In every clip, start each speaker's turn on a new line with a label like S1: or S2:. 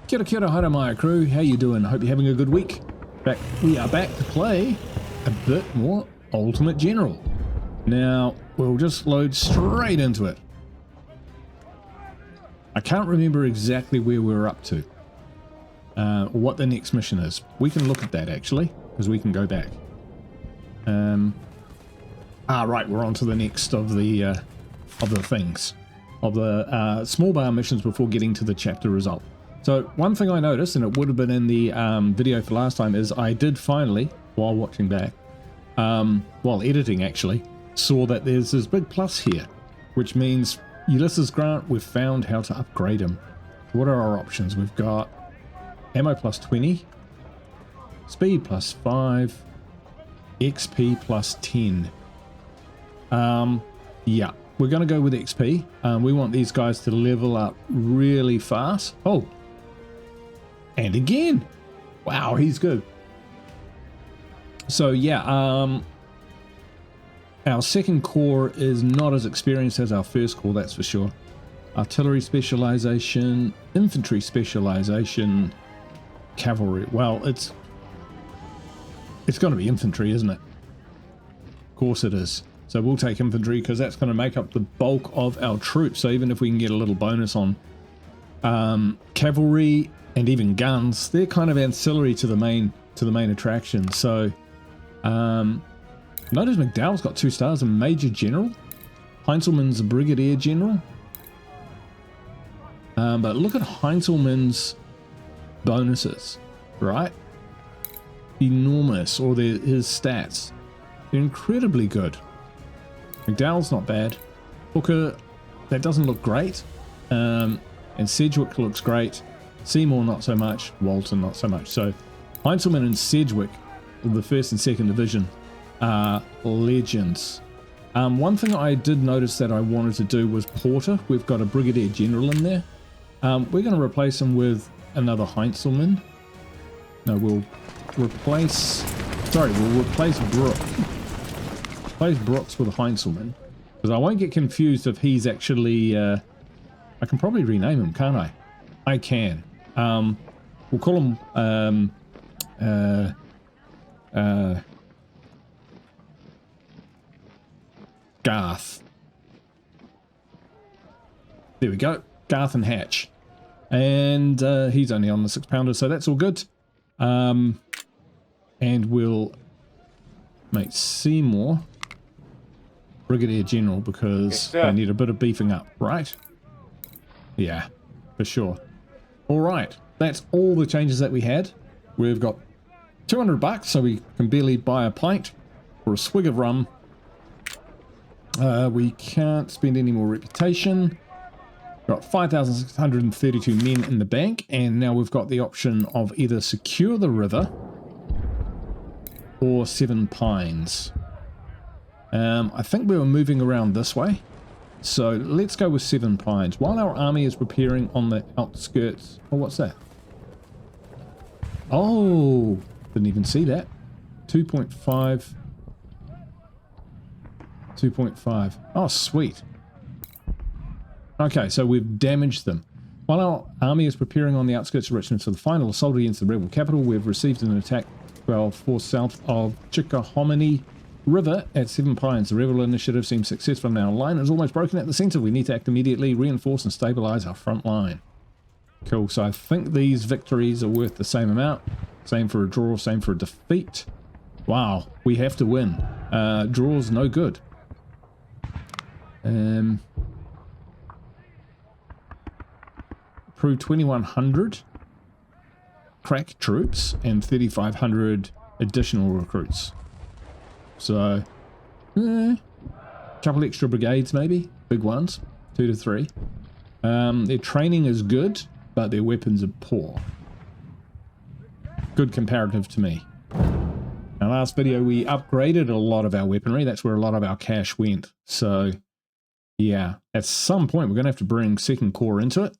S1: Kia ora, haere mai crew, how you doing? Hope you're having a good week. We are back to play a bit more Ultimate General. Now, we'll just load straight into it. I can't remember exactly where we're up to, or what the next mission is. We can look at that actually, because we can go back. Right, we're on to the next of the things, of the small bar missions before getting to the chapter result. So one thing I noticed, and it would have been in the video for last time, is I did finally, while watching back, while editing actually, saw that there's this big plus here, which means Ulysses Grant, we've found how to upgrade him. What are our options? We've got ammo plus 20, speed plus 5, XP plus 10. Yeah, we're going to go with XP. We want these guys to level up really fast. Oh, and again, wow, he's good. So yeah, our second corps is not as experienced as our first corps, that's for sure. Artillery specialization, infantry specialization, cavalry. Well, it's going to be infantry, isn't it? Of course it is. So we'll take infantry because that's going to make up the bulk of our troops. So even if we can get a little bonus on cavalry and even guns, they're kind of ancillary to the main attraction. So notice McDowell's got 2 stars, a major general. Heinzelman's a brigadier general. But look at Heinzelman's bonuses, right? Enormous, or his stats. They're incredibly good. McDowell's not bad. Hooker, that doesn't look great. And Sedgwick looks great. Seymour not so much. Walton not so much. So Heinzelman and Sedgwick, the 1st and 2nd division, are legends. One thing I did notice that I wanted to do was Porter. We've got a brigadier general in there. We're going to replace him with another Heinzelman. No, we'll replace Brooke. Replace Brooks with Heinzelman, because I won't get confused if he's actually I can probably rename him, can't I? I can. We'll call him Garth. There we go, Garth and Hatch, and he's only on the 6-pounder, so that's all good. And we'll make Seymour brigadier general because they need a bit of beefing up, right? Yeah, for sure. All right, that's all the changes that we had. We've got $200, so we can barely buy a pint or a swig of rum. We can't spend any more reputation. Got 5,632 men in the bank, and now we've got the option of either secure the river or 7 Pines. I think we were moving around this way, so let's go with 7 Pines. While our army is preparing on the outskirts... Oh, what's that? Oh, didn't even see that. 2.5. 2.5. Oh, sweet. Okay, so we've damaged them. While our army is preparing on the outskirts of Richmond for the final assault against the rebel capital, we've received an attack to our force south of Chickahominy River at 7 Pines. The rebel initiative seems successful, and our line is almost broken at the center. We need to act immediately, reinforce and stabilize our front line. Cool, so I think these victories are worth the same amount. Same for a draw, same for a defeat. Wow, we have to win. Draw's no good. Approved 2,100 crack troops and 3,500 additional recruits. So, couple extra brigades maybe, big ones, 2 to 3. Their training is good, but their weapons are poor. Good comparative to me. In our last video, we upgraded a lot of our weaponry. That's where a lot of our cash went. So, yeah, at some point we're going to have to bring 2nd Corps into it,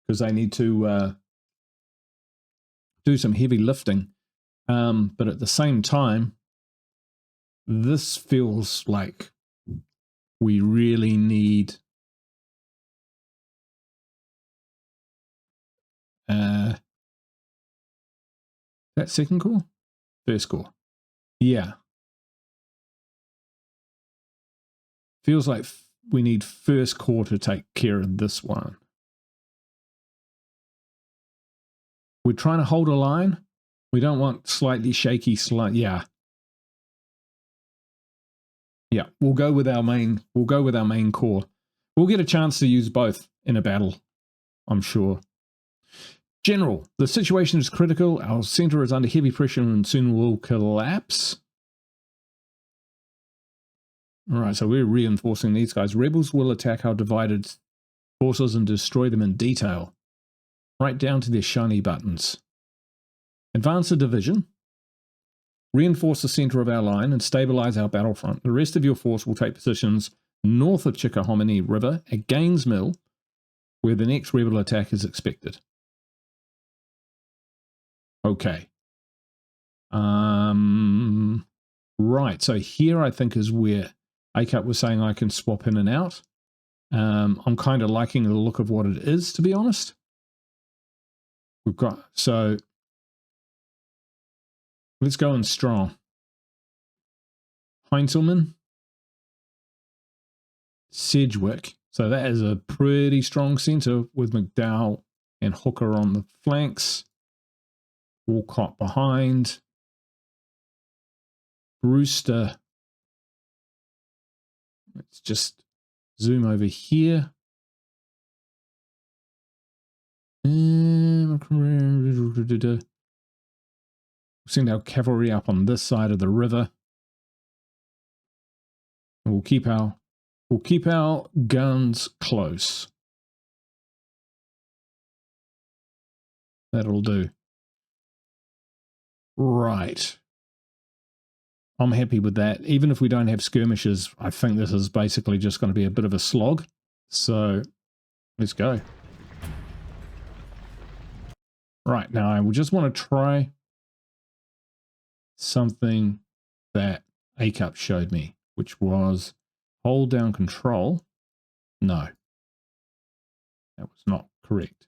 S1: because they need to do some heavy lifting. But at the same time, this feels like we really need That second corps? First corps. Yeah. Feels like we need first corps to take care of this one. We're trying to hold a line. We don't want slightly shaky, yeah. Yeah, we'll go with our main corps. We'll get a chance to use both in a battle, I'm sure. General, the situation is critical. Our center is under heavy pressure and soon will collapse. All right, so we're reinforcing these guys. Rebels will attack our divided forces and destroy them in detail, right down to their shiny buttons. Advance a division. Reinforce the center of our line and stabilize our battlefront. The rest of your force will take positions north of Chickahominy River at Gaines Mill, where the next rebel attack is expected. Okay. Right, so here I think is where Ep8 was saying I can swap in and out. I'm kind of liking the look of what it is, to be honest. We've got, so let's go in strong. Heinzelman, Sedgwick. So that is a pretty strong center with McDowell and Hooker on the flanks. Walcott behind. Brewster. Let's just zoom over here. Send our cavalry up on this side of the river. And we'll keep our guns close. That'll do. Right. I'm happy with that. Even if we don't have skirmishes, I think this is basically just going to be a bit of a slog. So let's go. Right, now I will just want to try something that Ep8 showed me, which was hold down control. No, that was not correct.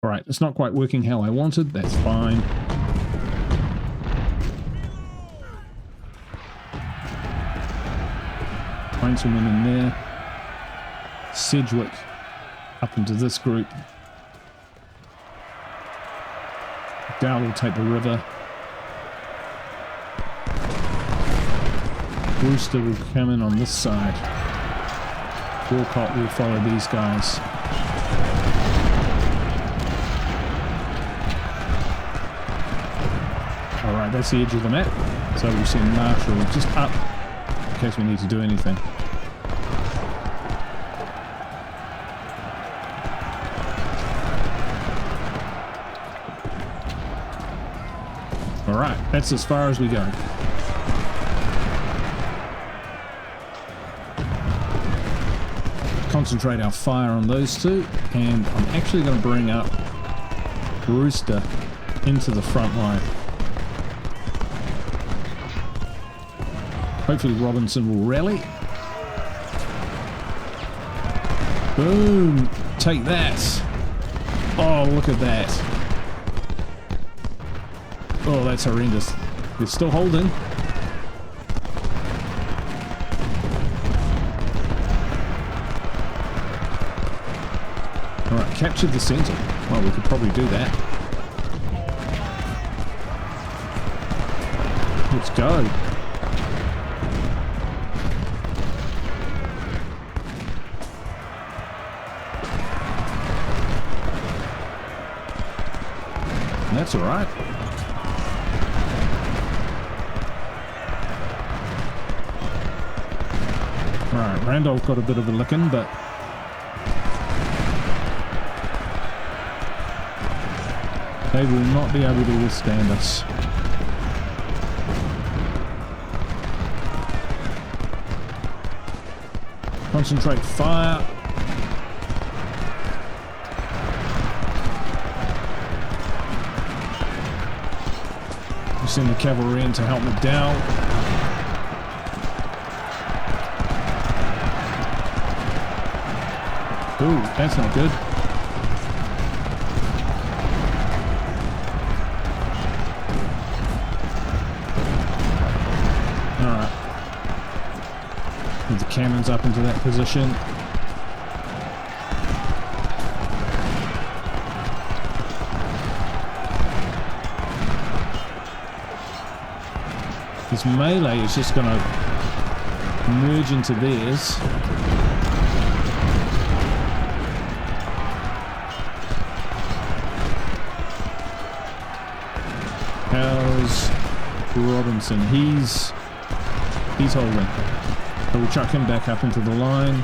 S1: All right, it's not quite working how I wanted. That's fine. Find someone in there. Sedgwick up into this group. McDowell will take the river. Brewster will come in on this side. Walcott will follow these guys. Alright, that's the edge of the map. So we'll send Marshall just up in case we need to do anything. Alright, that's as far as we go. Concentrate our fire on those two, and I'm actually going to bring up Brewster into the front line. Hopefully Robinson will rally. Boom! Take that! Oh, look at that. Oh, that's horrendous. They're still holding. Alright, captured the center. Well, we could probably do that. Let's go. That's all right. All right, Randolph got a bit of a licking, but they will not be able to withstand us. Concentrate fire. Send the cavalry in to help McDowell. Ooh, that's not good. cannons up into that position. This melee is just going to merge into theirs. How's Robinson? He's holding. So we'll chuck him back up into the line.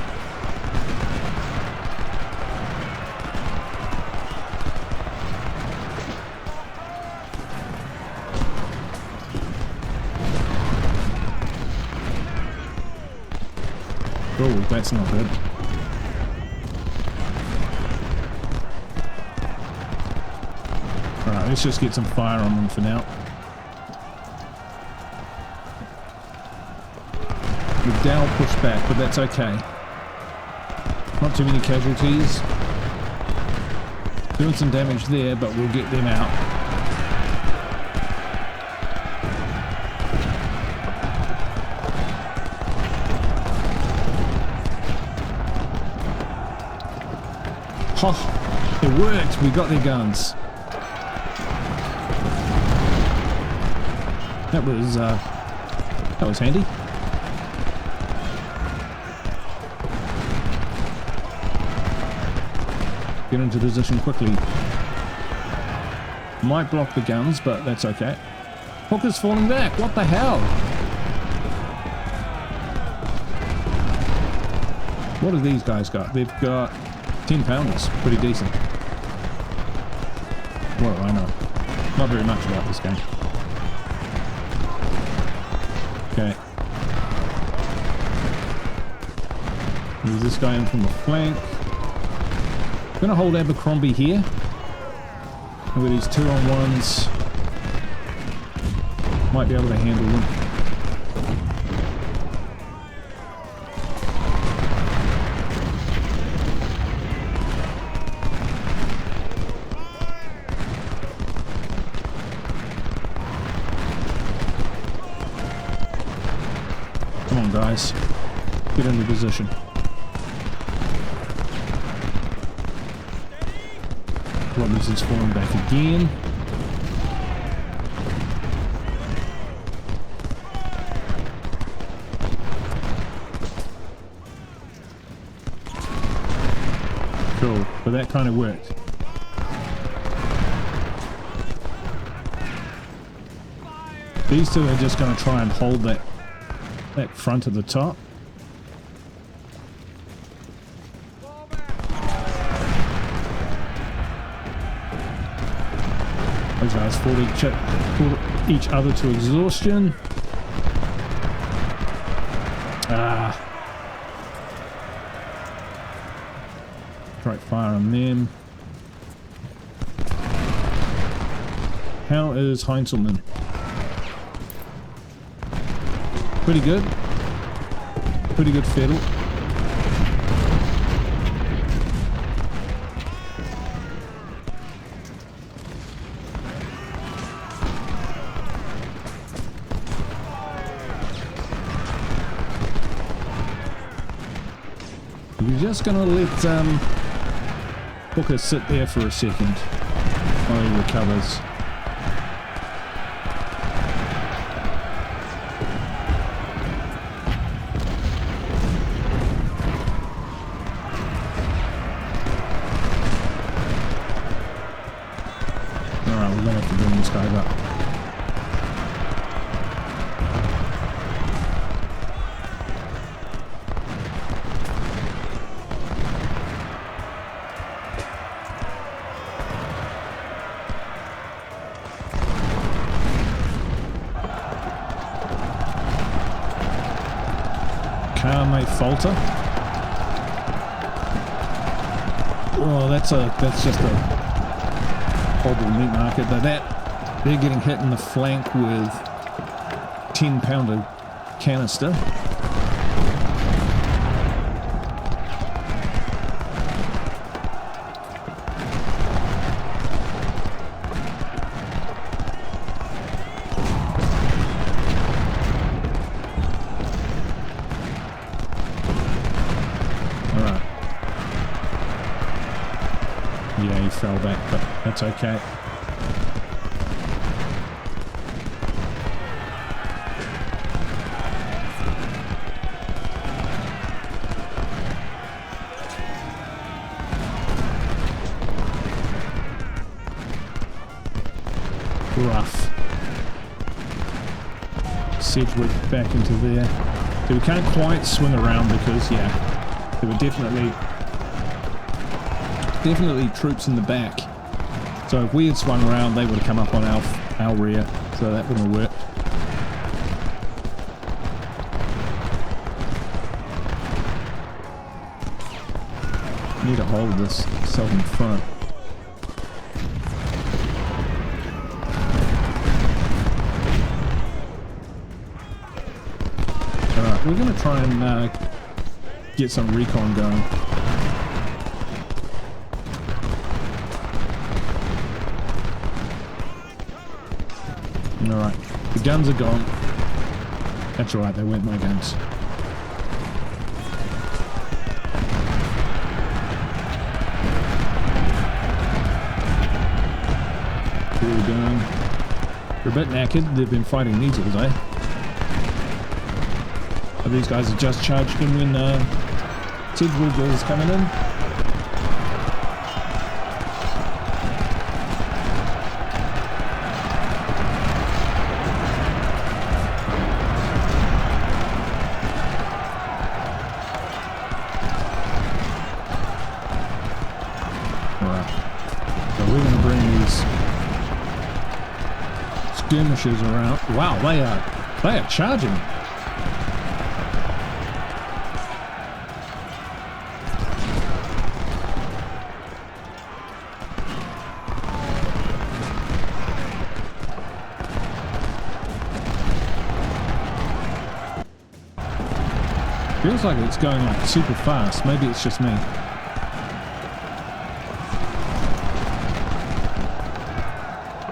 S1: Oh, that's not good. Alright, let's just get some fire on them for now. McDowell pushed back, but that's okay. Not too many casualties. Doing some damage there, but we'll get them out. Oh, it worked. We got their guns. That was handy. Get into position quickly. Might block the guns, but that's okay. Hooker's falling back. What the hell? What have these guys got? They've got 10 pounders. Pretty decent. What do I know? Not very much about this game. Okay. Move this guy in from the flank. I'm going to hold Abercrombie here. With these 2-on-1s. Might be able to handle them. Come on, guys. Get into position. Robinson's falling back again. Cool, but that kind of worked. These two are just going to try and hold that front of the top. Those guys fought each other to exhaustion. Strike fire on them. How is Heinzelman? Pretty good. Pretty good fiddle. We're just gonna let Hooker sit there for a second while he recovers. Alright, we're gonna have to bring this guy up. Car may falter. Oh, that's just a horrible meat market. They're getting hit in the flank with 10-pounder canister. Yeah, he fell back, but that's okay. Rough. Sedgwick back into there. So we can't quite swing around because, yeah, there were definitely troops in the back. So if we had swung around, they would have come up on our rear. So that wouldn't have worked. Need to hold this southern front. Alright, we're going to try and get some recon going. Alright, the guns are gone. That's alright, they weren't my guns. What are we doing? They're a bit knackered, they've been fighting these all day. But these guys are just charged in when Sedgwick is coming in. Skirmishers around. Wow, they are charging. Feels like it's going like super fast. Maybe it's just me.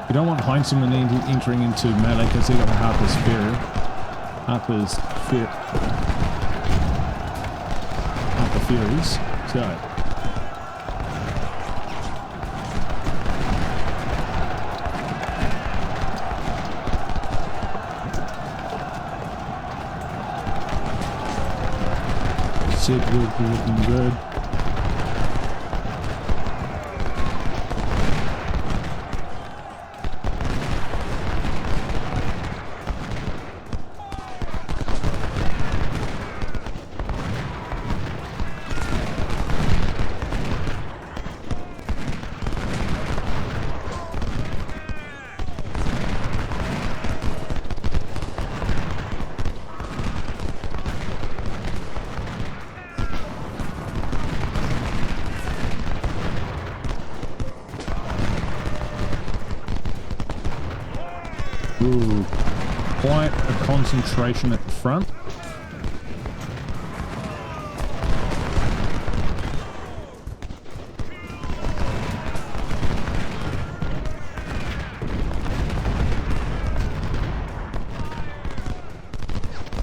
S1: You don't want Heinzman entering into melee because they got the Harper's Furies. So Sedgwick looking good. Ooh, quite a concentration at the front.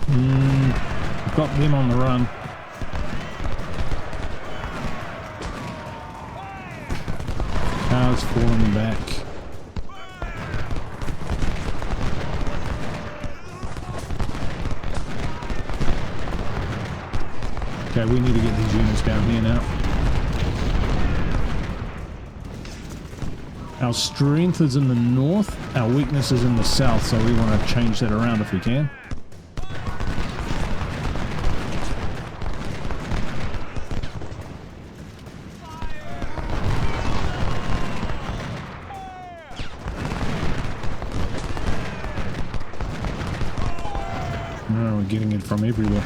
S1: I've got them on the run. Cars falling back. Okay, we need to get these units down here now. Our strength is in the north, our weakness is in the south, so we want to change that around if we can. No, we're getting it from everywhere.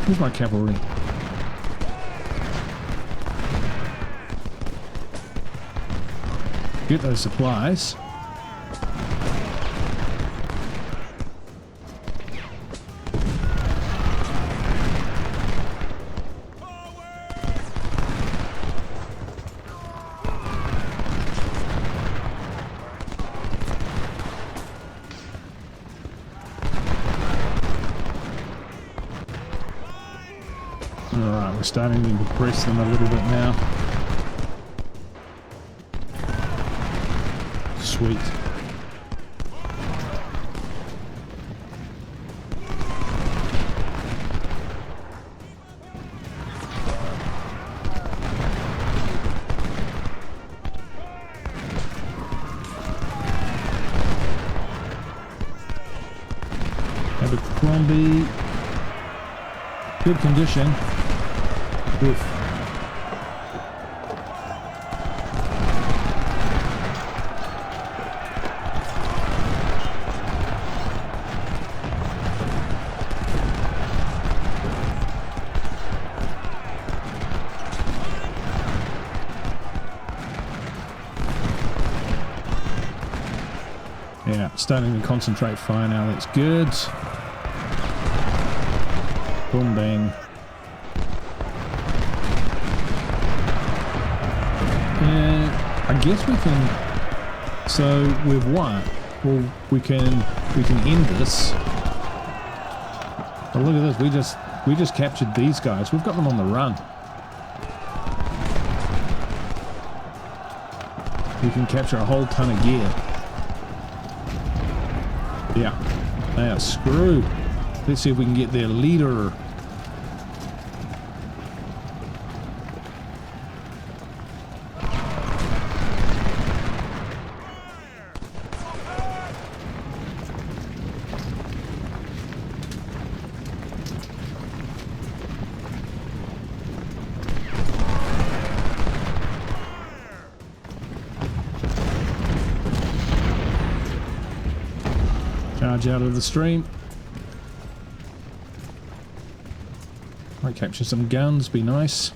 S1: Here's my cavalry. Get those supplies. Alright, we're starting to press them a little bit now. Sweet. Abercrombie. Good condition. Oof. Yeah, starting to concentrate fire now. That's good. Boom, bang. Yeah, I guess we can. So we've won. Well, we can end this. But look at this. We just captured these guys. We've got them on the run. We can capture a whole ton of gear. Yeah, they are screwed. Let's see if we can get their leader. Charge out of the stream. Might capture some guns, be nice.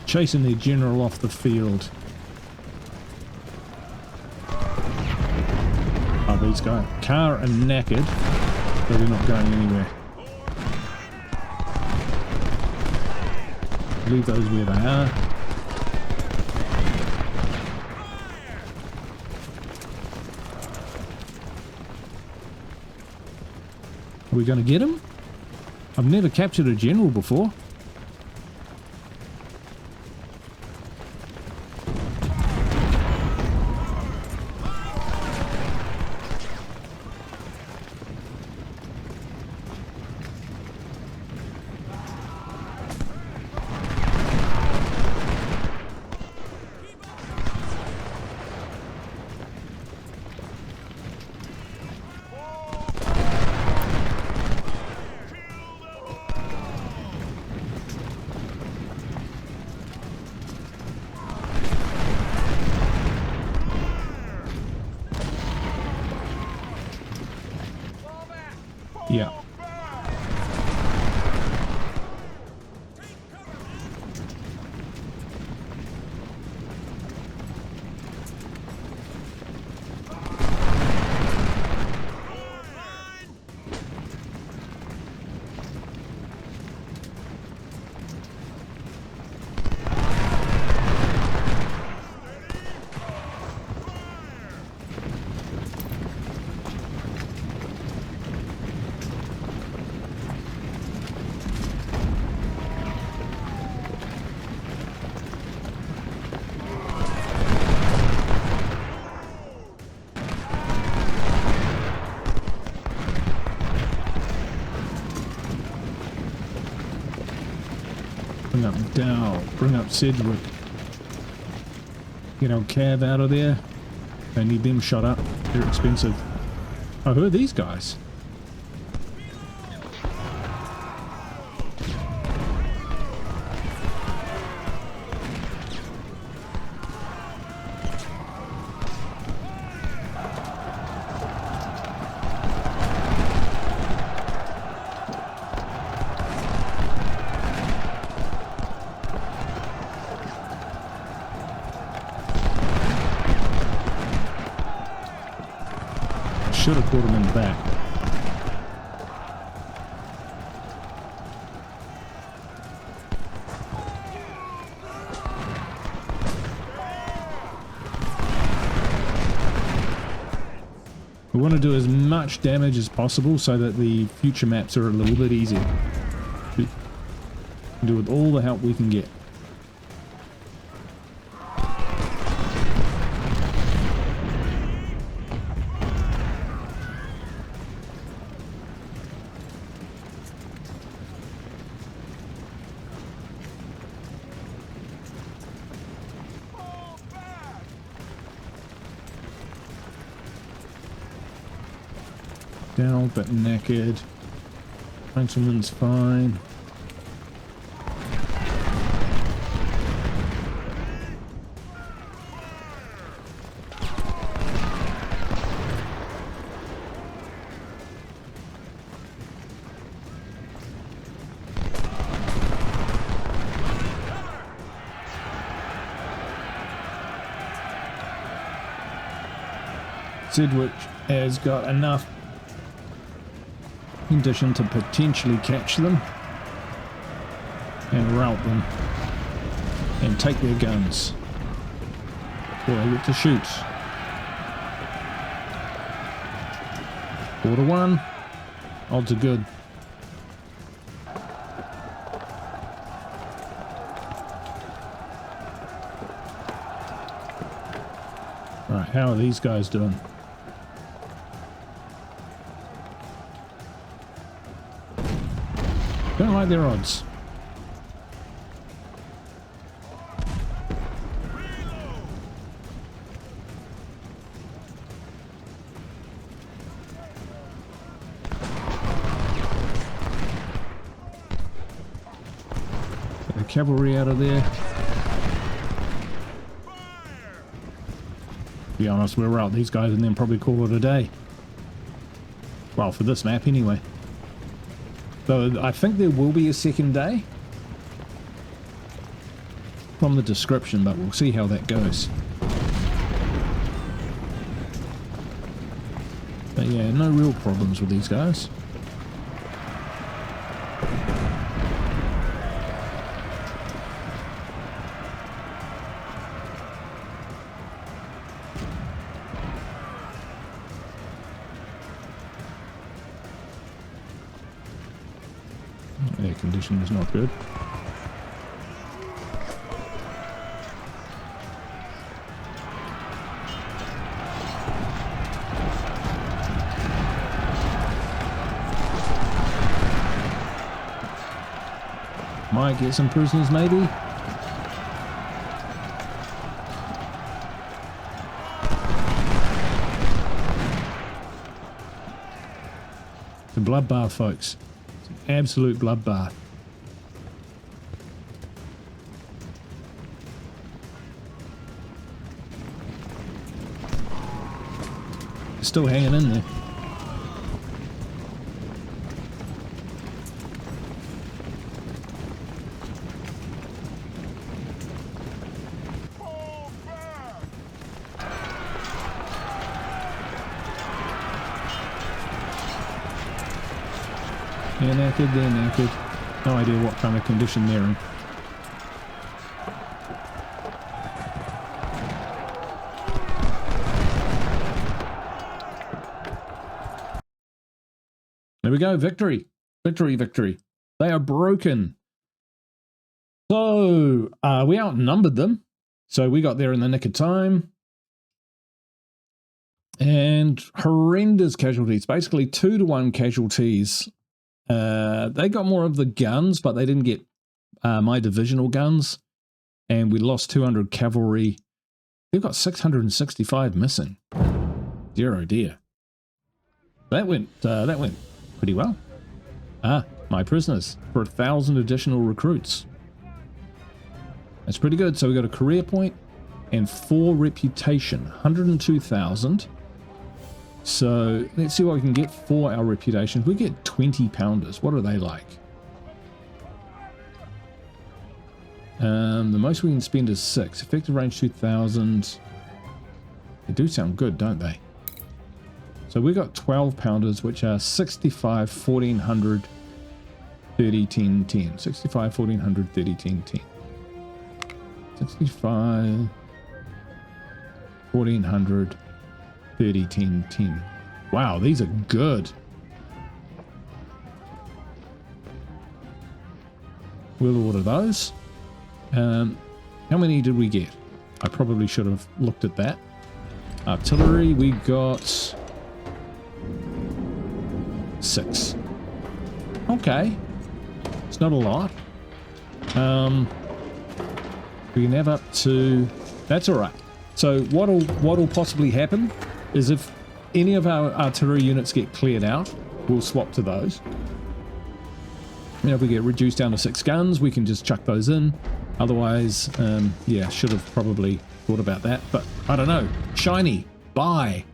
S1: Chasing their general off the field. Oh, these guys. Car are knackered, but they're not going anywhere. Leave those where they are. Are we going to get him? I've never captured a general before. Yeah. Bring up Dow, bring up Sedgwick. Get our cab out of there. They need them shot up. They're expensive. Oh, who are these guys? Should have caught him in the back. We want to do as much damage as possible so that the future maps are a little bit easier. Do with all the help we can get. Down but naked. Councilman's fine. Sedgwick has got enough condition to potentially catch them and rout them and take their guns before they get to shoot. 4-1. Odds are good. Right, how are these guys doing? Don't like their odds. Get the cavalry out of there. To be honest, we'll rout these guys and then probably call it a day. Well, for this map anyway. So I think there will be a second day from the description, but we'll see how that goes. But yeah, no real problems with these guys. Air conditioning is not good. Might get some prisoners maybe. It's a bloodbath, folks. Absolute bloodbath. Still hanging in there. They're naked, they're naked. No idea what kind of condition they're in. There we go, victory. Victory, victory. They are broken. So, we outnumbered them. So we got there in the nick of time. And horrendous casualties, basically 2-to-1 casualties. They got more of the guns, but they didn't get my divisional guns. And we lost 200 cavalry. They've got 665 missing. Dear oh dear. That went pretty well. My prisoners for 1,000 additional recruits. That's pretty good. So we got a career point and 4 reputation, 102,000. So let's see what we can get for our reputation. We get 20 pounders. What are they like? The most we can spend is 6. Effective range 2,000. They do sound good, don't they? So we got 12 pounders, which are 65, 1400, 30, 10, 10. 65, 1400, 30, 10, 10. 65, 1400, 30, 10, 10. Wow, these are good. We'll order those. How many did we get? I probably should have looked at that. Artillery, we got 6. Okay. It's not a lot. We can have up to... That's alright. So what'll possibly happen is if any of our artillery units get cleared out, we'll swap to those. And if we get reduced down to 6 guns, we can just chuck those in. Otherwise, yeah, should have probably thought about that. But I don't know. Shiny. Buy.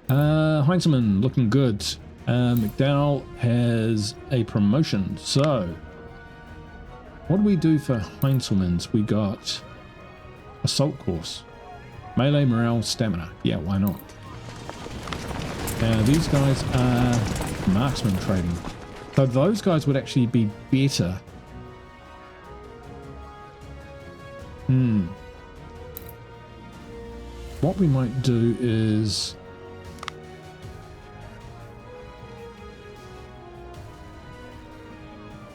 S1: Heinzelman looking good. McDowell has a promotion. So, what do we do for Heinzelman's? We got assault course. Melee, morale, stamina. Yeah, why not? These guys are marksman trading. So those guys would actually be better. What we might do is...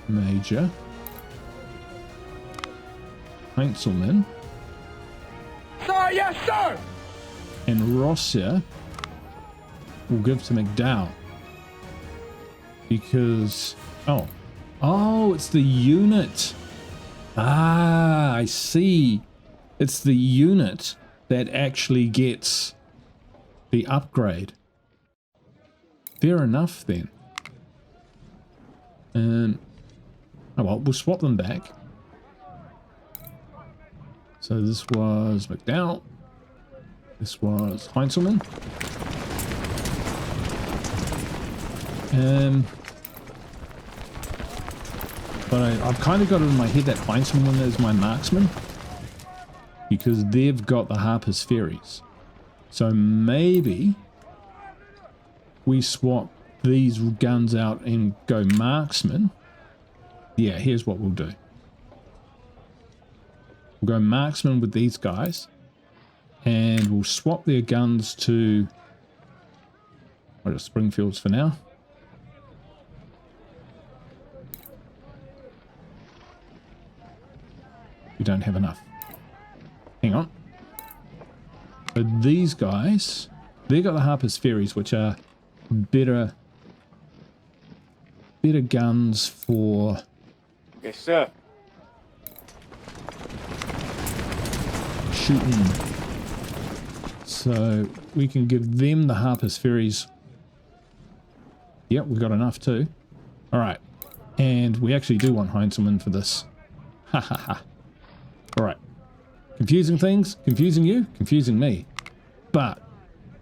S1: Major. Heinzelman.
S2: Sir, yes, sir!
S1: And Rossia will give to McDowell. Because... Oh, it's the unit. Ah, I see. It's the unit that actually gets the upgrade. Fair enough then. Oh well, we'll swap them back. So this was McDowell. This was Heinzelman. But I've kind of got it in my head that Heinzelman is my marksman, because they've got the Harper's Ferries. So maybe we swap these guns out and go marksman. Yeah, here's what we'll do. We'll go marksman with these guys, and we'll swap their guns to Springfields for now. We don't have enough. Hang on. So these guys, they've got the Harper's Ferries, which are better guns for...
S2: Yes, sir.
S1: Shooting. So we can give them the Harper's Ferries. Yep, we've got enough too. Alright. And we actually do want Heinzelman for this. Ha ha ha. Alright. Confusing things? Confusing you? Confusing me. But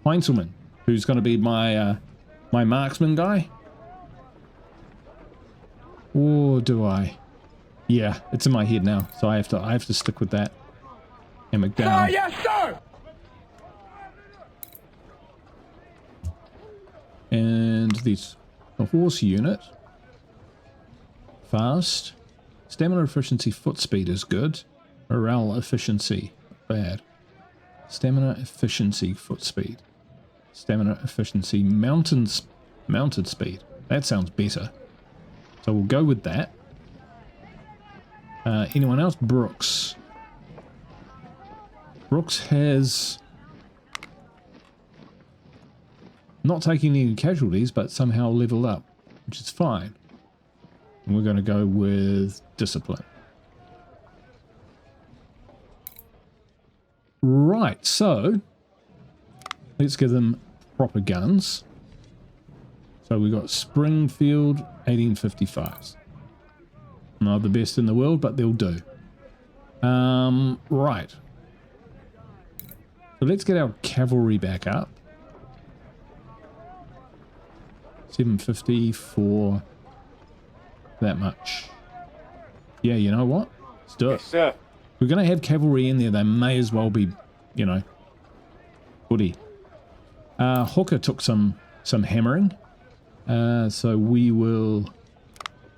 S1: Heinzelman, who's going to be my my marksman guy? Or do I? Yeah, it's in my head now, so I have to stick with that. And McDowell.
S2: Sir, yes, sir!
S1: And the horse unit. Fast. Stamina efficiency, foot speed is good. Morale efficiency, bad. Stamina efficiency, foot speed. Stamina efficiency, mounted speed. That sounds better. So we'll go with that. Anyone else? Brooks. Brooks has not taken any casualties, but somehow leveled up, which is fine. And we're going to go with discipline. Right, so let's give them proper guns. So we got Springfield 1855s. Not the best in the world, but they'll do. Right. So let's get our cavalry back up. 750 for that much. Yeah, you know what? Let's do it.
S2: Yes, sir.
S1: We're going to have cavalry in there. They may as well be, you know, footy. Hooker took some hammering. So we will...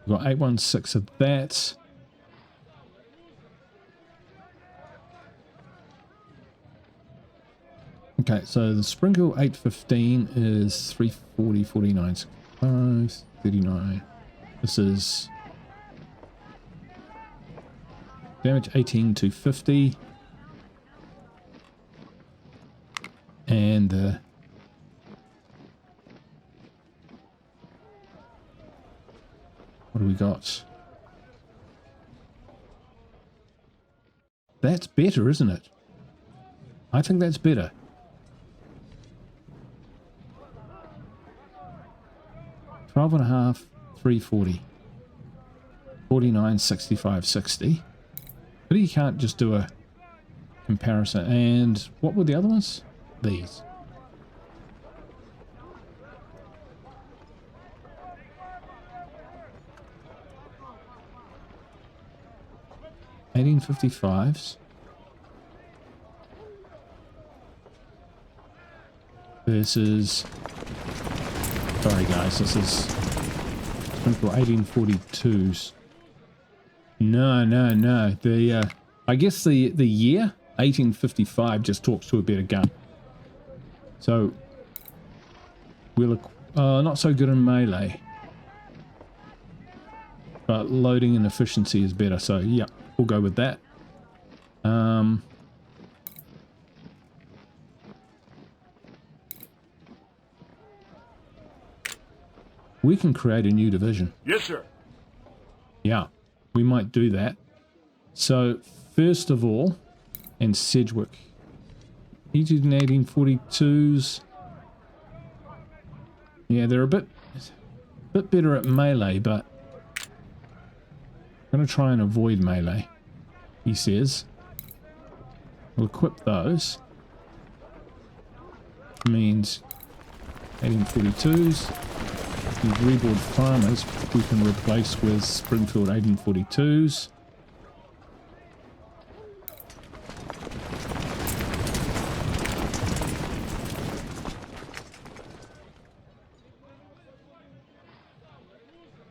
S1: We've got 816 of that. Okay, so the sprinkle 815 is 340, 49, 65, 39. This is damage 18 to 50. And what do we got? That's better, isn't it? I think that's better. Twelve and a half, 340. 49, 65, 60. But you can't just do a comparison. And what were the other ones? These. $18.55s versus, sorry guys, this is sprinkle 1842s. No. The I guess the year 1855 just talks to a better gun. So we'll not so good in melee, but loading and efficiency is better. So yeah, we'll go with that. We can create a new division.
S2: Yes, sir.
S1: Yeah, we might do that. So first of all, and Sedgwick, he did 1842s. Yeah, they're a bit better at melee, but I'm going to try and avoid melee, he says. We'll equip those. Means 1842s. These reboard farmers we can replace with Springfield 1842s.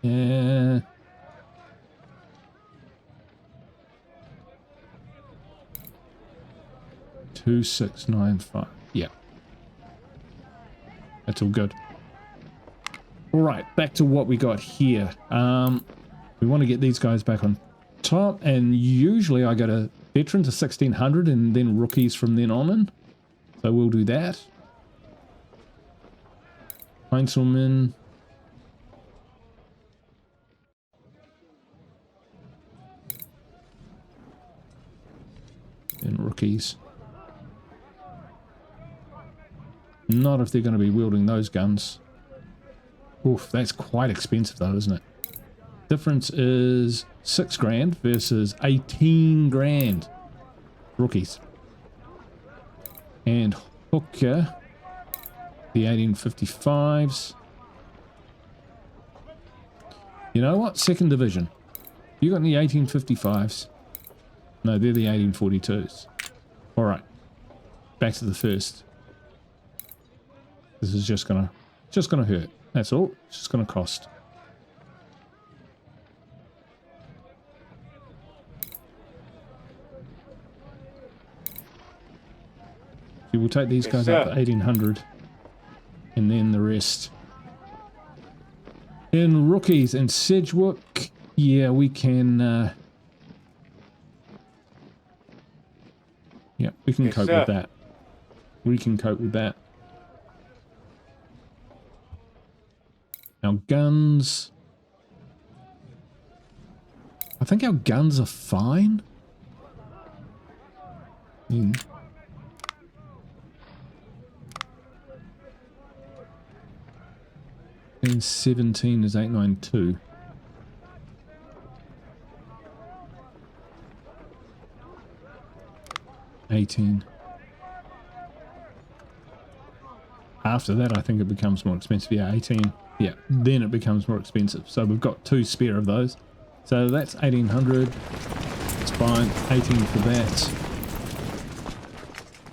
S1: Yeah. 2695. Yeah. That's all good. Alright, back to what we got here. We want to get these guys back on top, and usually I go to veteran to 1600 and then rookies from then on in. So we'll do that. Heinzelman. And rookies. Not if they're going to be wielding those guns. Oof, that's quite expensive though, isn't it? Difference is 6 grand versus 18 grand. Rookies. And Hooker, the 1855s. You know what? Second division. You got any 1855s? No, they're the 1842s. Alright. Back to the first. This is just gonna hurt. That's all. It's just gonna cost. So we'll take these guys up to 1800 and then the rest. In rookies and Sedgwick, yeah, we can yeah, we can cope with that. We can cope with that. Our guns. I think our guns are fine. And 17 is 892. After that, I think it becomes more expensive. Yeah, 18. Yeah, then it becomes more expensive. So we've got 2 spare of those. So that's 1800. It's fine. 18 for that.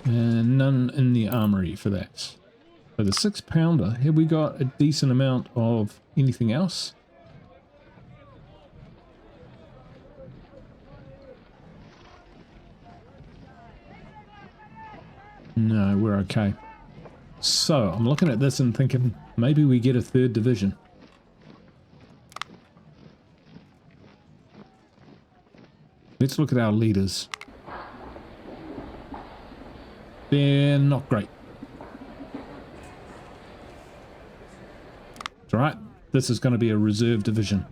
S1: And none in the armory for that. So the 6-pounder, have we got a decent amount of anything else? No, we're okay. So, I'm looking at this and thinking, maybe we get a 3rd division. Let's look at our leaders. They're not great. It's alright. This is going to be a reserve division.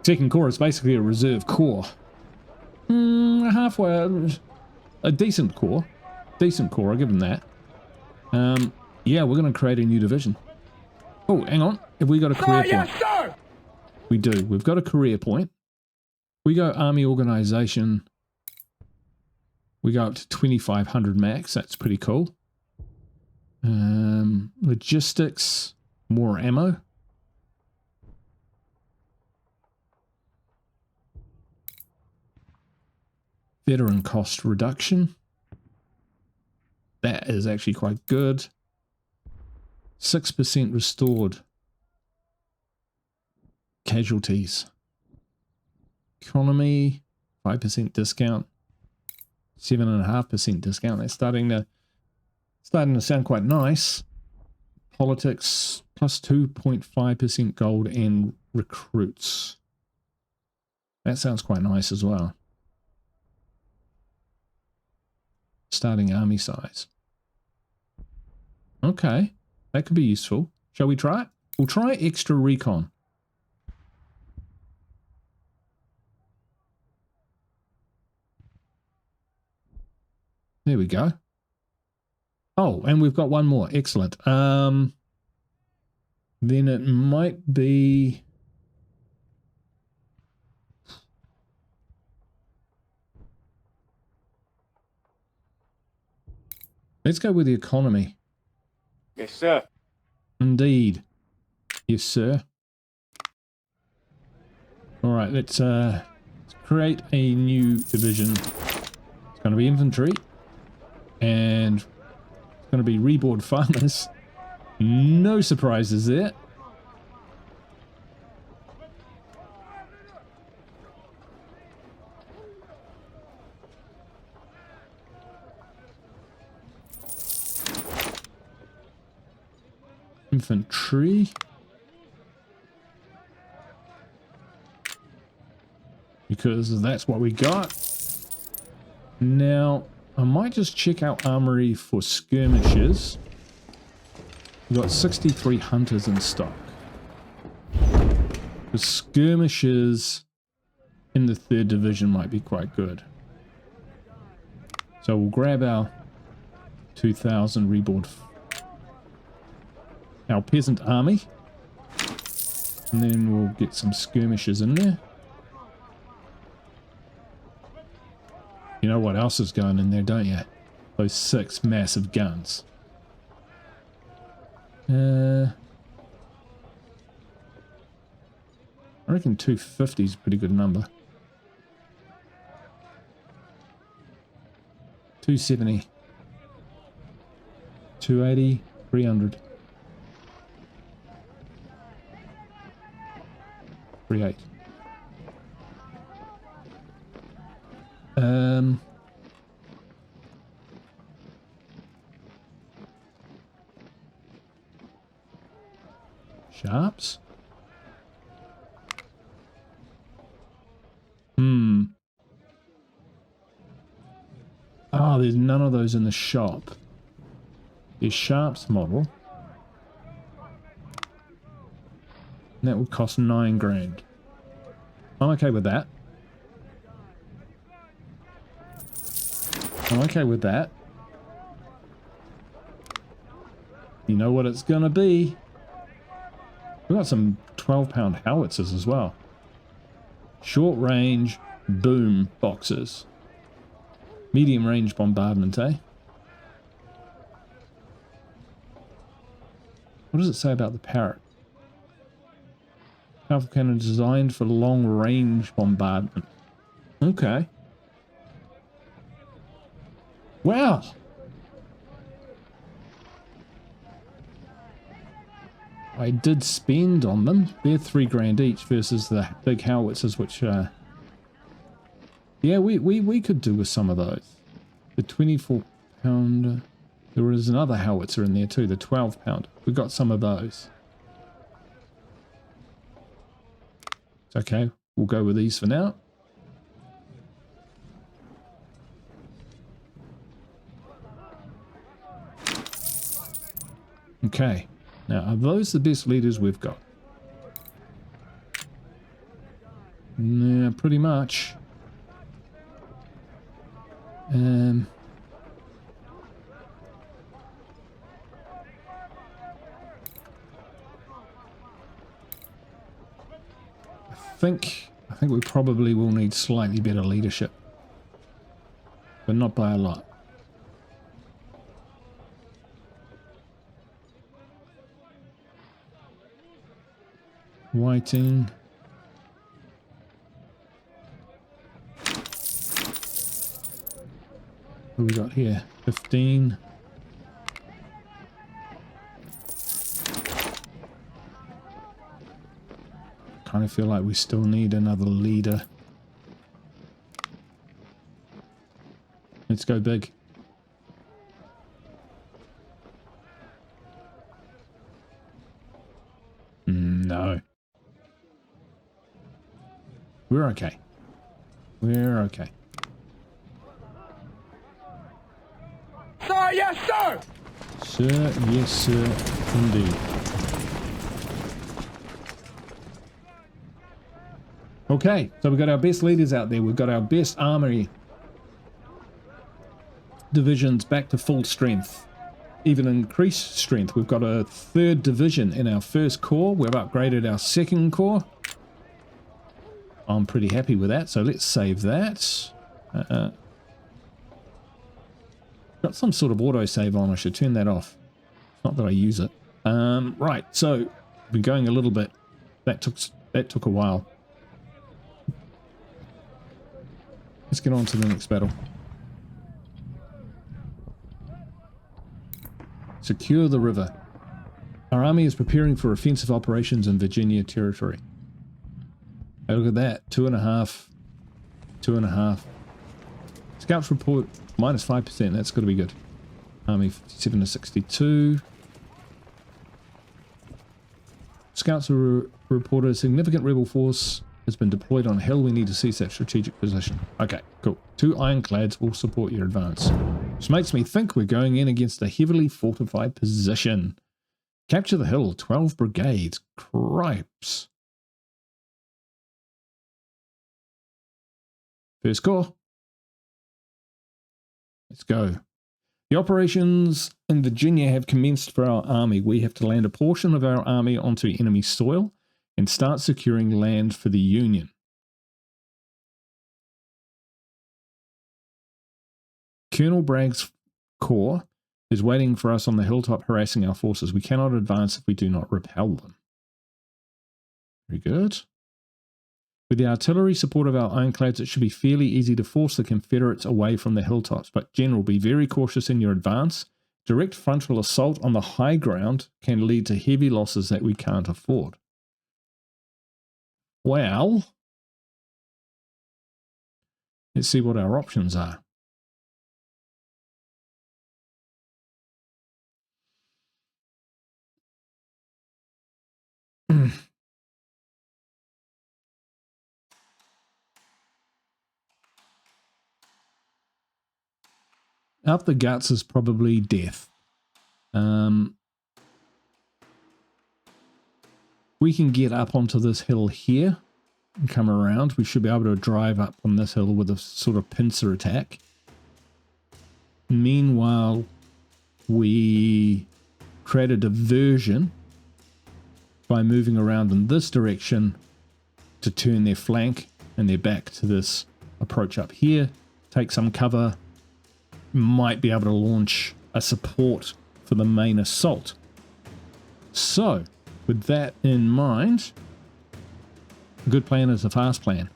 S1: 2nd Corps is basically a reserve corps. Halfway. A decent corps. Decent corps, I'll give them that. Yeah, we're going to create a new division. Oh, hang on. Have we got a career point?
S2: Yes, sir!
S1: We do. We've got a career point. We go army organization. We go up to 2,500 max. That's pretty cool. Logistics. More ammo. Veteran cost reduction. That is actually quite good. 6% restored. Casualties. Economy, 5% discount. 7.5% discount. That's starting to sound quite nice. Politics, plus 2.5% gold and recruits. That sounds quite nice as well. Starting army size. Okay, that could be useful. Shall we try it? We'll try extra recon. There we go. Oh, and we've got one more. Excellent. Then it might be... Let's go with the economy.
S2: Yes, sir.
S1: Indeed. Yes, sir. All right, let's create a new division. It's going to be infantry. And it's going to be reboard farmers. No surprises there. Infantry. Because that's what we got. Now, I might just check our armory for skirmishes. We've got 63 hunters in stock. The skirmishes in the 3rd division might be quite good. So we'll grab our 2,000 reboard, our peasant army, and then we'll get some skirmishes in there. You know what else is going in there, don't you? Those 6 massive guns. I reckon 250 is a pretty good number. 270. 280. 300. 38. Sharps? Oh, there's none of those in the shop. There's Sharps model. And that would cost 9 grand. I'm okay with that. I'm okay with that. You know what it's gonna be. We've got some 12-pound howitzers as well. Short range boom boxes. Medium range bombardment, eh? What does it say about the Parrot? Powerful cannon designed for long range bombardment. Okay. Wow. I did spend on them. They're 3 grand each versus the big howitzers, which yeah, we could do with some of those. The 24 pounder. There is another howitzer in there too, the 12 pounder. We got some of those. It's okay, we'll go with these for now. Okay, now are those the best leaders we've got? Yeah, pretty much. I think we probably will need slightly better leadership, but not by a lot. Whiting. What do we got here? 15. Kind of feel like we still need another leader. Let's go big. No. We're okay. We're okay.
S2: Sir, yes, sir!
S1: Sir, yes, sir, indeed. Okay, so we've got our best leaders out there. We've got our best armory divisions back to full strength. Even increased strength. We've got a 3rd division in our 1st corps. We've upgraded our 2nd corps. I'm pretty happy with that, so let's save that. Got some sort of autosave on. I should turn that off. Not that I use it. Right, so been going a little bit. That took a while. Let's get on to the next battle. Secure the river. Our army is preparing for offensive operations in Virginia territory. Hey, look at that. 2.5. 2.5. Scouts report -5%. That's got to be good. Army 57 to 62. Scouts reported a significant rebel force has been deployed on a hill. We need to seize that strategic position. Okay, cool. 2 ironclads will support your advance. Which makes me think we're going in against a heavily fortified position. Capture the hill. 12 brigades. Cripes. 1st Corps. Let's go. The operations in Virginia have commenced for our army. We have to land a portion of our army onto enemy soil and start securing land for the Union. Colonel Bragg's corps is waiting for us on the hilltop, harassing our forces. We cannot advance if we do not repel them. Very good. With the artillery support of our ironclads, it should be fairly easy to force the Confederates away from the hilltops. But General, be very cautious in your advance. Direct frontal assault on the high ground can lead to heavy losses that we can't afford. Well, let's see what our options are. Up the guts is probably death. We can get up onto this hill here and come around. We should be able to drive up on this hill with a sort of pincer attack. Meanwhile, we create a diversion by moving around in this direction to turn their flank and their back to this approach up here. Take some cover. Might be able to launch a support for the main assault. So, with that in mind, a good plan is a fast plan.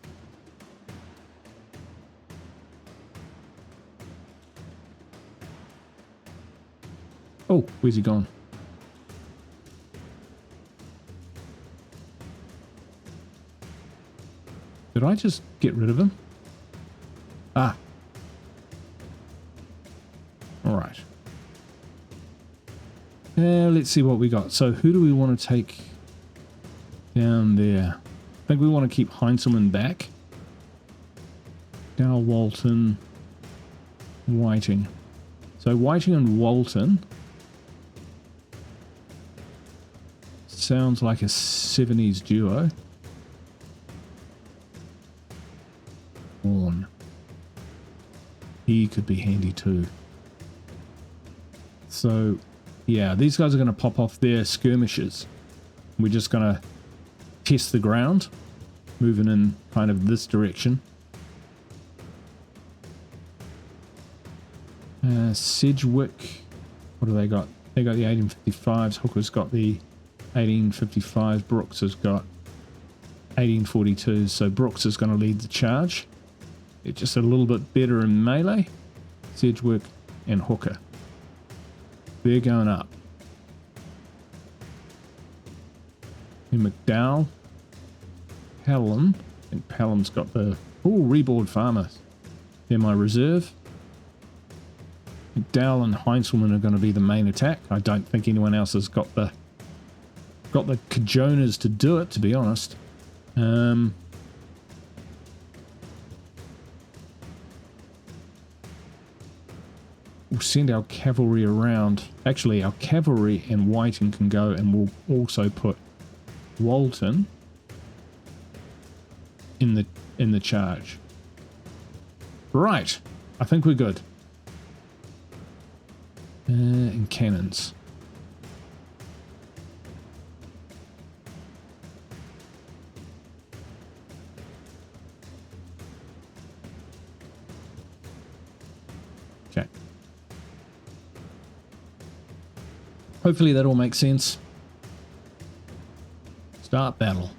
S1: Oh, where's he gone? Did I just get rid of him? Ah. Alright. Let's see what we got. So who do we want to take down there? I think we want to keep Heinzelman back. Dow, Walton, Whiting. So Whiting and Walton sounds like a 70s duo. Horn. He could be handy too. So yeah, these guys are going to pop off their skirmishes. We're just going to test the ground, moving in kind of this direction. Sedgwick, what do they got? They got the 1855s. Hooker's got the 1855s. Brooks has got 1842s. So Brooks is going to lead the charge. It's just a little bit better in melee. Sedgwick and Hooker. They're going up. And McDowell, Pelham, and Pelham's got the reboard farmers. They're my reserve. McDowell and Heinzelman are going to be the main attack. I don't think anyone else has got the cajonas to do it, to be honest. We'll send our cavalry around. Actually, our cavalry and Whiting can go, and we'll also put Walton in the charge. Right, I think we're good. And cannons. Okay. Hopefully that all makes sense. Start battle.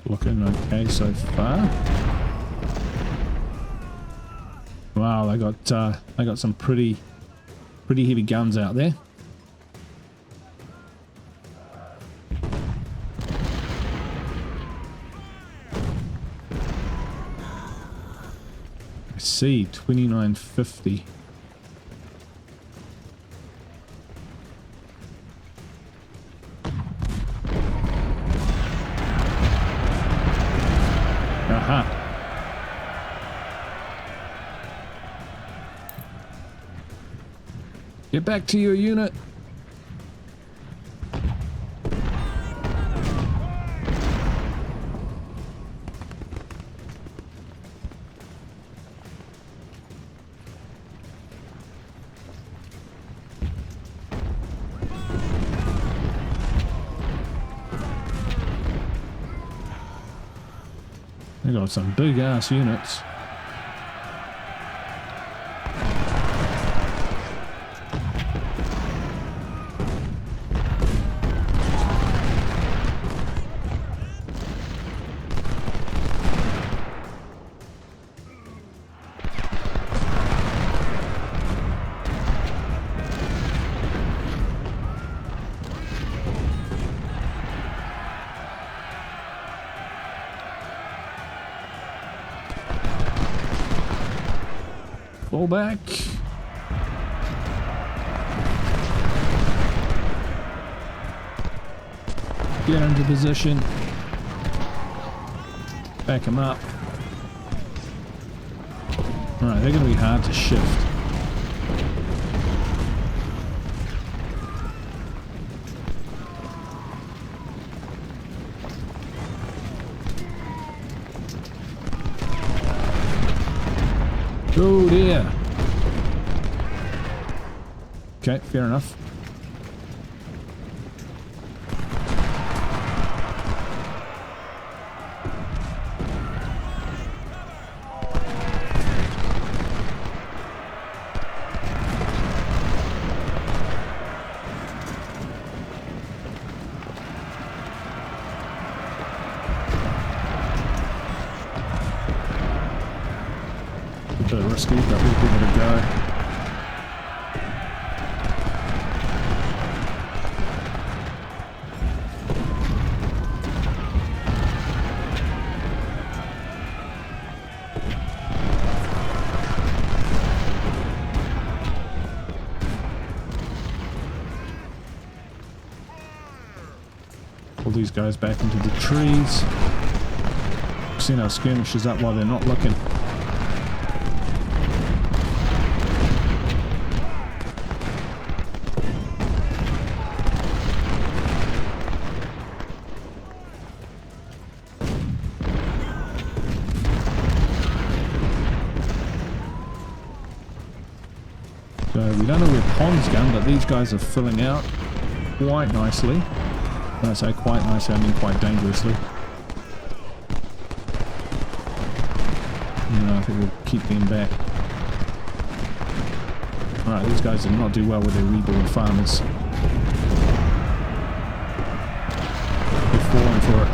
S1: Looking okay so far. Wow, they got some pretty heavy guns out there. I see 2950. Get back to your unit. They got some big ass units. Fall back. Get into position. Back them up. Alright, they're going to be hard to shift. Oh dear. Okay, fair enough. give it a go. Pull these guys back into the trees. We've seen our skirmishers up while they're not looking. So we don't know where Pond's gone, but these guys are filling out quite nicely. When I say quite nicely, I mean quite dangerously. I think we'll keep them back. Alright, these guys did not do well with their reborn farmers. They're falling for it.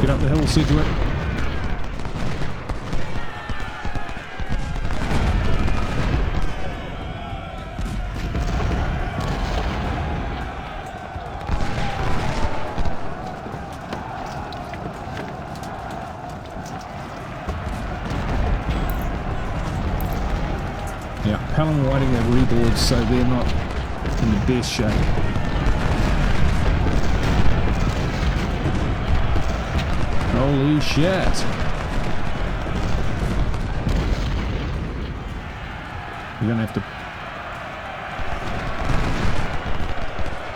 S1: Get up the hill, Sedgwick. Yeah, Pelham Whiting have reboards, so they're not in the best shape. Holy shit! We're gonna have to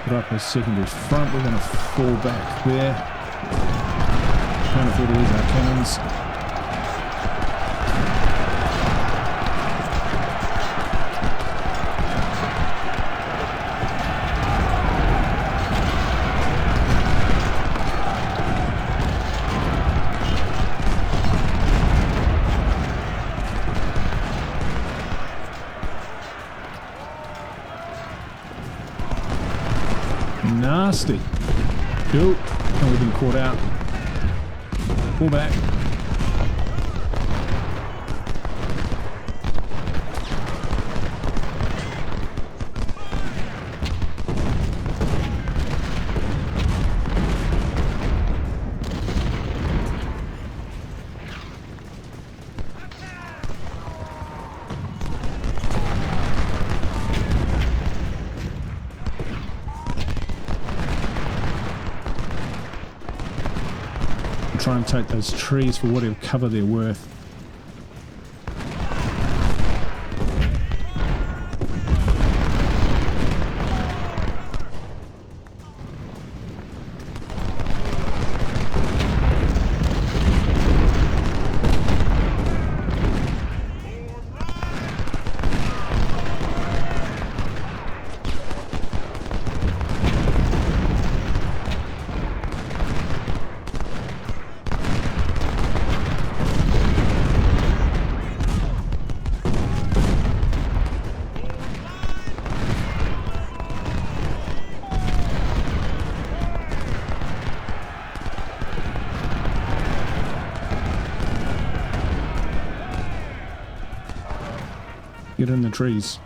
S1: put up a secondary front. We're gonna fall back there. Can't afford to lose our cannons. Nasty. Cool. Oh, we've been caught out. Pull back. Try and take those trees for whatever cover they're worth. Get in the trees.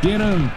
S1: Get him!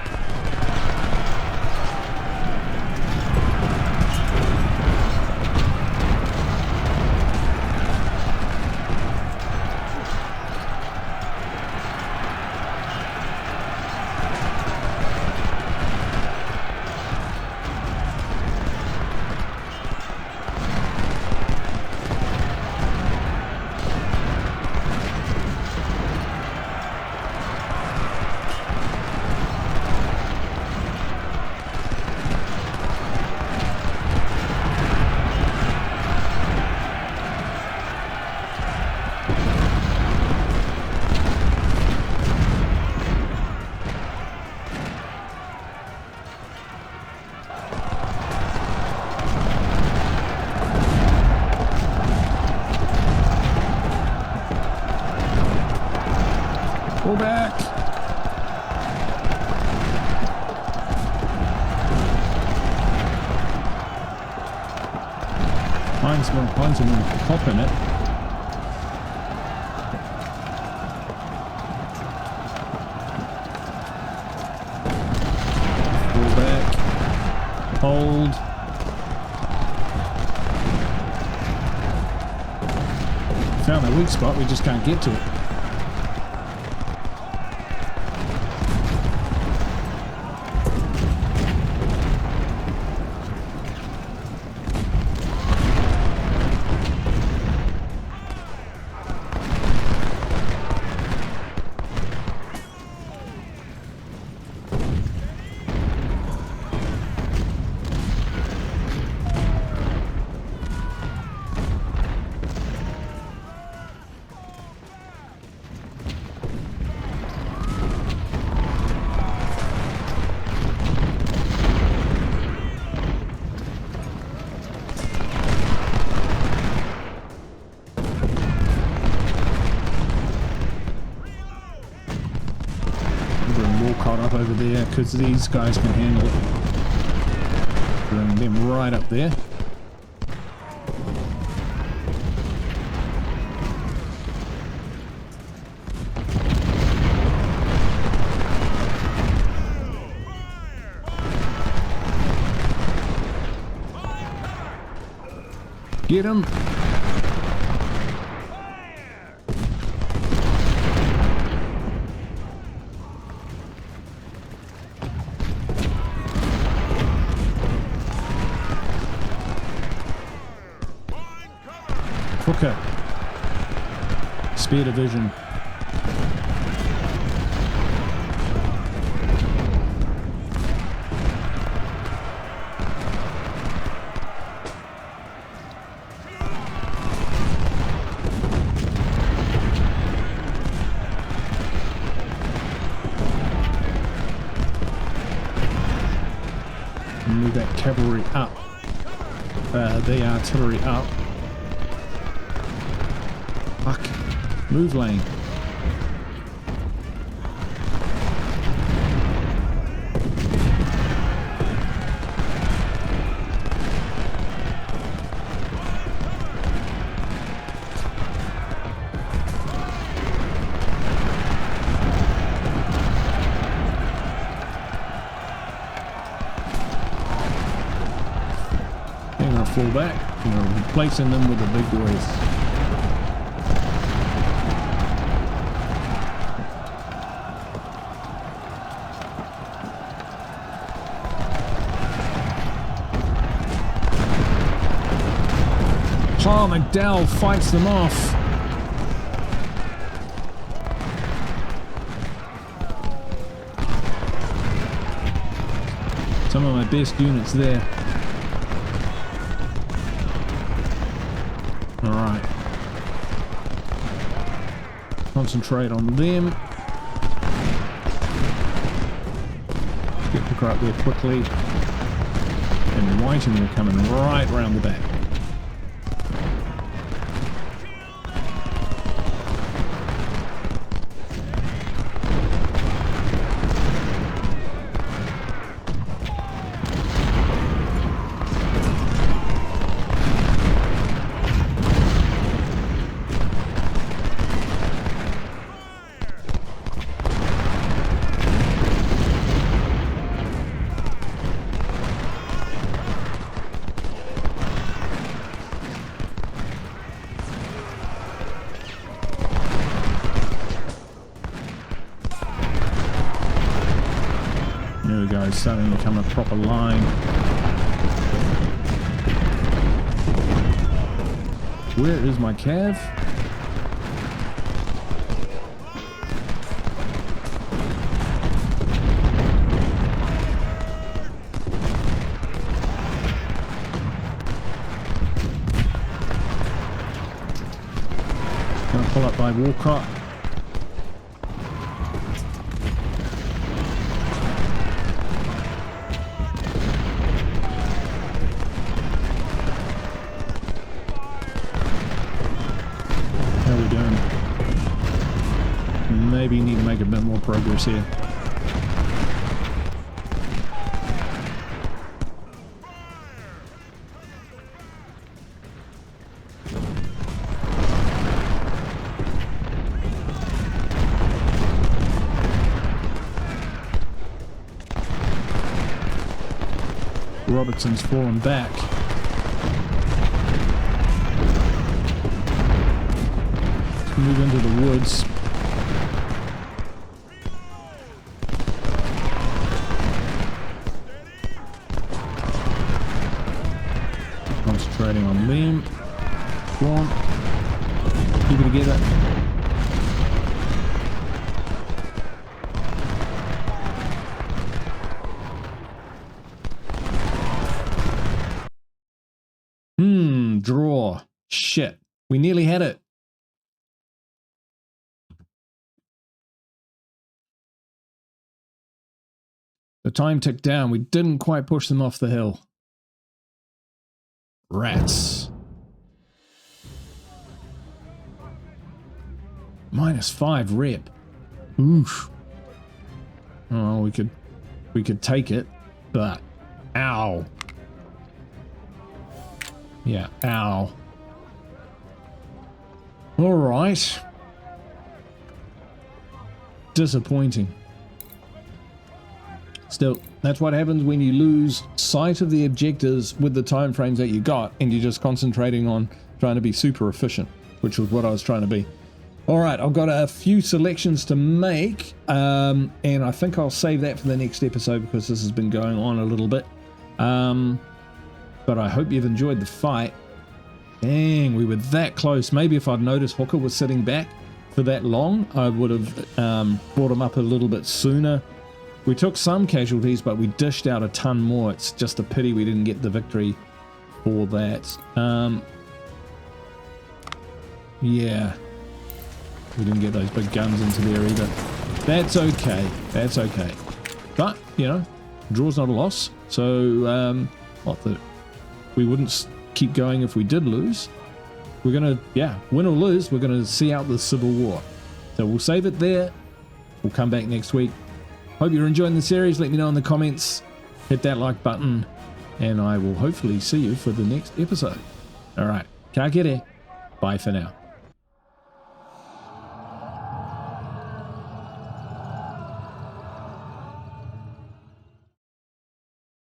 S1: Find someone pop in it. Pull back. Hold. Found that weak spot, we just can't get to it. Over there because these guys can handle it. Bring them right up there. Get him. Okay. Spear division. Move that cavalry up. The artillery up. Fuck. Move lane. They're gonna fall back. We're replacing them with the big boys. Oh, McDowell fights them off. Some of my best units there. Alright. Concentrate on them. Get the crap there quickly. And Whiting are coming right round the back. There we go, starting to become a proper line. Where is my cav? Gonna pull up by Walcott. Maybe need to make a bit more progress here. Robertson's fallen back. Let's move into the woods. Concentrating on them. Go on. Keep it together. Draw. Shit. We nearly had it. The time ticked down. We didn't quite push them off the hill. Rats. -5 rep. Oof. Oh, we could take it, but ow. Yeah, ow. All right. Disappointing. Still, that's what happens when you lose sight of the objectives with the time frames that you got and you're just concentrating on trying to be super efficient, which was what I was trying to be. All right, I've got a few selections to make, and I think I'll save that for the next episode because this has been going on a little bit. But I hope you've enjoyed the fight. Dang, we were that close. Maybe if I'd noticed Hooker was sitting back for that long, I would have brought him up a little bit sooner. We took some casualties, but we dished out a ton more. It's just a pity we didn't get the victory for that. Yeah. We didn't get those big guns into there either. That's okay. That's okay. But, you know, draw's not a loss. So, we wouldn't keep going if we did lose. We're going to, yeah, win or lose, we're going to see out the Civil War. So we'll save it there. We'll come back next week. Hope you're enjoying the series. Let me know in the comments. Hit that like button. And I will hopefully see you for the next episode. All right. Ka kere. Bye for now.